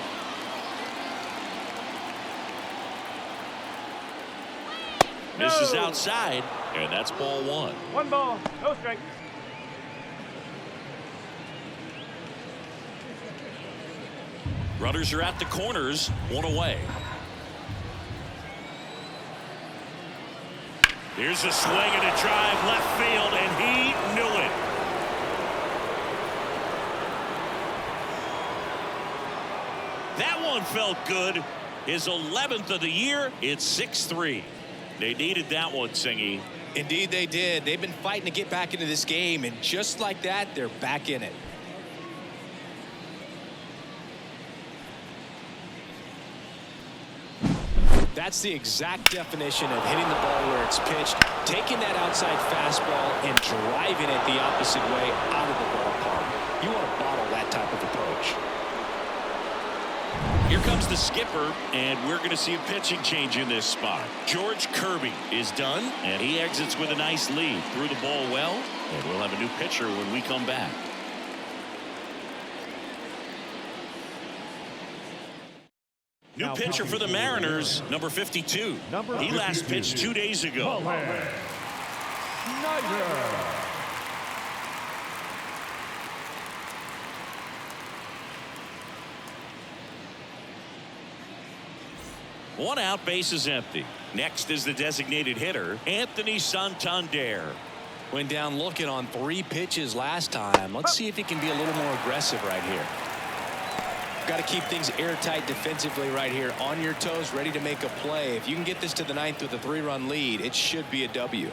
Misses outside, and that's ball 1. 1 ball, no strike. Runners are at the corners, 1 away. Here's a swing and a drive left field, and he knew it. That one felt good. His 11th of the year. It's 6-3. They needed that one, Singy. Indeed they did. They've been fighting to get back into this game, and just like that, they're back in it. That's the exact definition of hitting the ball where it's pitched, taking that outside fastball and driving it the opposite way out of the ballpark. You want to bottle that type of approach. Here comes the skipper, and we're going to see a pitching change in this spot. George Kirby is done, and he exits with a nice lead. Threw the ball well, and we'll have a new pitcher when we come back. New pitcher for the Mariners, number 52. He last pitched 2 days ago. One out, base is empty. Next is the designated hitter, Anthony Santander. Went down looking on 3 pitches last time. Let's see if he can be a little more aggressive right here. Got to keep things airtight defensively right here. On your toes, ready to make a play. If you can get this to the 9th with a 3-run lead, it should be a W.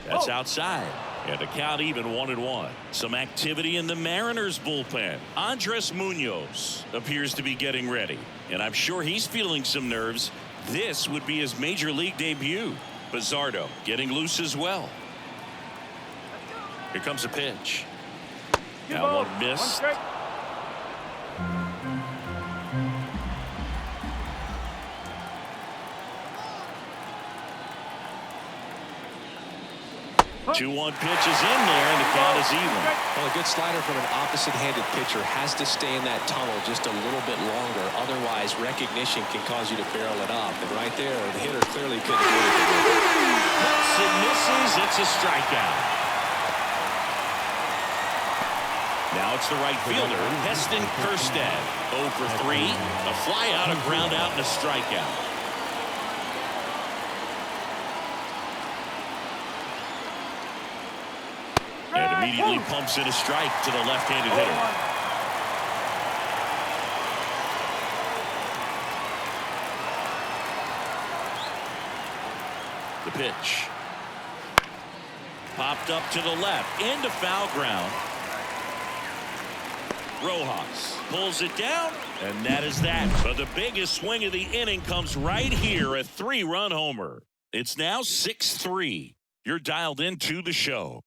That's outside. And a count even 1-1. Some activity in the Mariners bullpen. Andres Munoz appears to be getting ready. And I'm sure he's feeling some nerves. This would be his major league debut. Bizzardo getting loose as well. Here comes a pitch. Now one missed. 2-1 pitch is in there, and the count is even. Well, a good slider from an opposite-handed pitcher has to stay in that tunnel just a little bit longer. Otherwise, recognition can cause you to barrel it up. And right there, the hitter clearly couldn't do anything. Hits and misses. It's a strikeout. Now Now it's the right fielder, Heston Kjerstad. 0 for 3. A fly out, a ground out, and a strikeout. And immediately pumps in a strike to the left-handed hitter. The pitch. Popped up to the left. Into foul ground. Rojas pulls it down, and that is that. But the biggest swing of the inning comes right here, a 3-run homer. It's now 6-3. You're dialed into the show.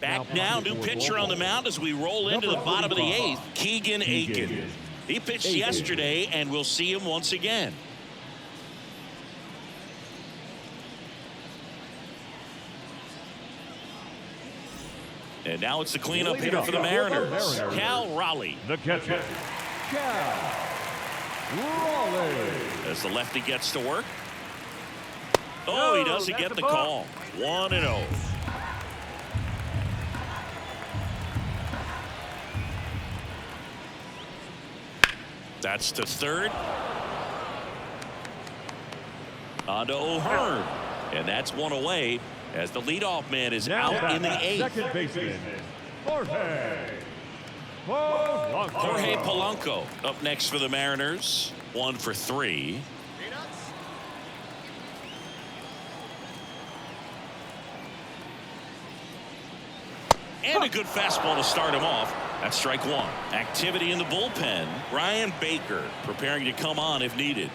Back now, new pitcher on the mound as we roll into the bottom of the 8th, Keegan Aiken. He pitched yesterday, and we'll see him once again. And now it's the cleanup hitter for the Mariners, Cal Raleigh. The catcher, Cal Raleigh. As the lefty gets to work. Oh, he doesn't get the call. 1-0. That's to third. On to O'Hearn. And that's one away as the leadoff man is out in the 8th. Second baseman, Jorge Polanco up next for the Mariners. 1 for 3. And a good fastball to start him off. That's strike 1. Activity in the bullpen. Ryan Baker preparing to come on if needed.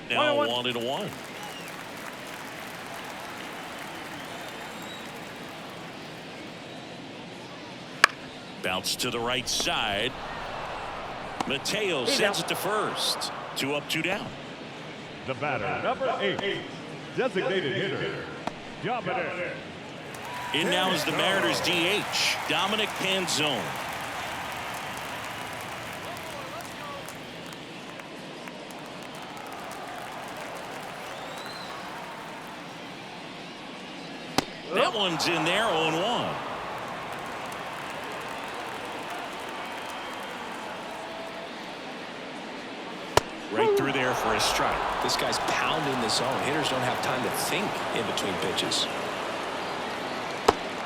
Now 1-1. Bounce to the right side. Mateo sends it to first. 2 up, 2 down. The batter, number 8, designated hitter, Dominic. In now is the Mariners DH, Dominic Panzone. That one's in there, 0-1. Right through there for a strike. This guy's pounding the zone. Hitters don't have time to think in between pitches.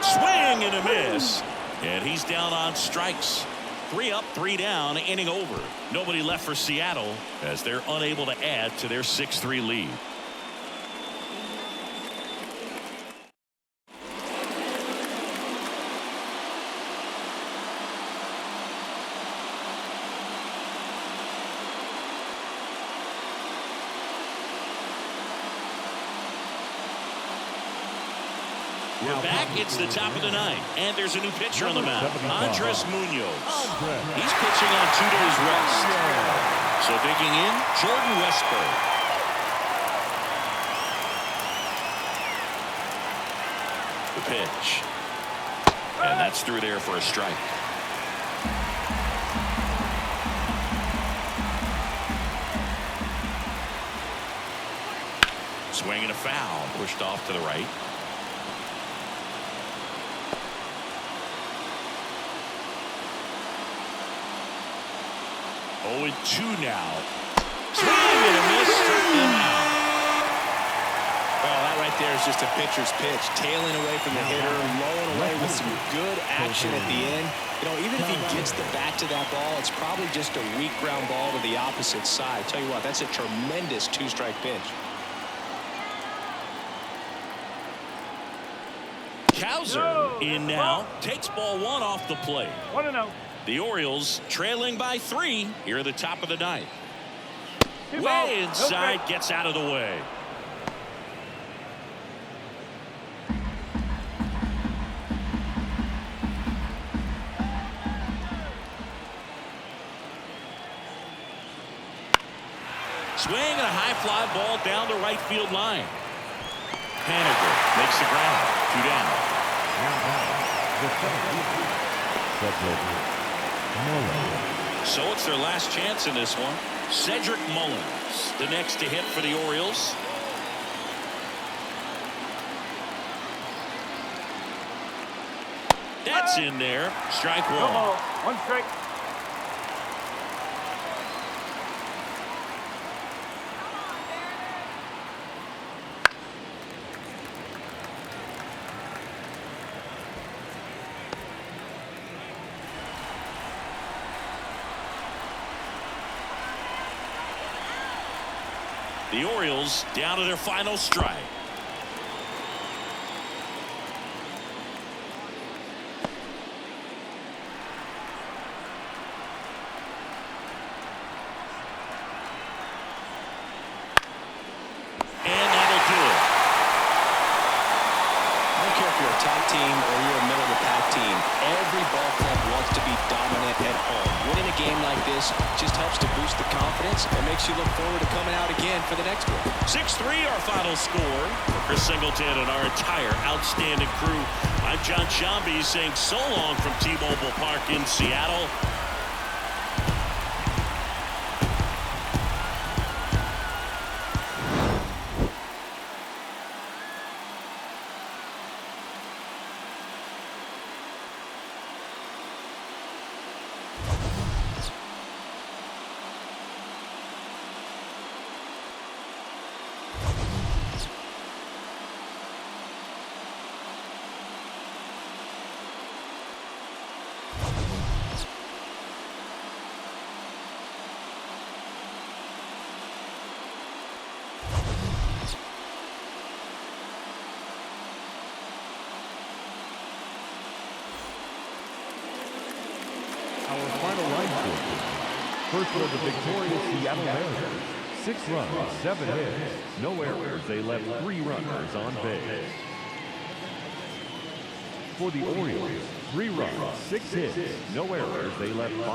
Swing and a miss. And he's down on strikes. 3 up, 3 down, inning over. Nobody left for Seattle as they're unable to add to their 6-3 lead. We're back. It's the top of the 9th, and there's a new pitcher on the mound, Andres Munoz. He's pitching on 2 days rest. So digging in, Jordan Westburg. The pitch. And that's through there for a strike. Swing and a foul, pushed off to the right. 0-2 now. Swing and a miss. Struck him out. Well, that right there is just a pitcher's pitch. Tailing away from the hitter, lowing away with some good action at the end. You know, even if he gets the bat to that ball, it's probably just a weak ground ball to the opposite side. Tell you what, that's a tremendous 2-strike pitch. Cowser in now. Takes ball 1 off the plate. 1-0. The Orioles trailing by 3 here at the top of the 9th. Way inside, gets out of the way. Swing and a high fly ball down the right field line. Haniger makes the grab. 2 down. So it's their last chance in this one. Cedric Mullins, the next to hit for the Orioles. That's in there. Strike 1. No ball. 1 strike. The Orioles down to their final strike. And that'll do it. I don't care if you're a top team or you're a middle-of-the-pack team. Every ball club wants to be dominant at home. Winning a game like this just helps to boost the confidence and makes you look forward to coming out again for the next one. 6-3 our final score. For Chris Singleton and our entire outstanding crew, I'm John Shambi saying so long from T-Mobile Park in Seattle. Our final line score. First was the victorious Seattle Mariners. 6 runs, 7 hits, no errors. They left 3 runners on base. For the Orioles, 3 runs, 6 hits, no errors. They left 5.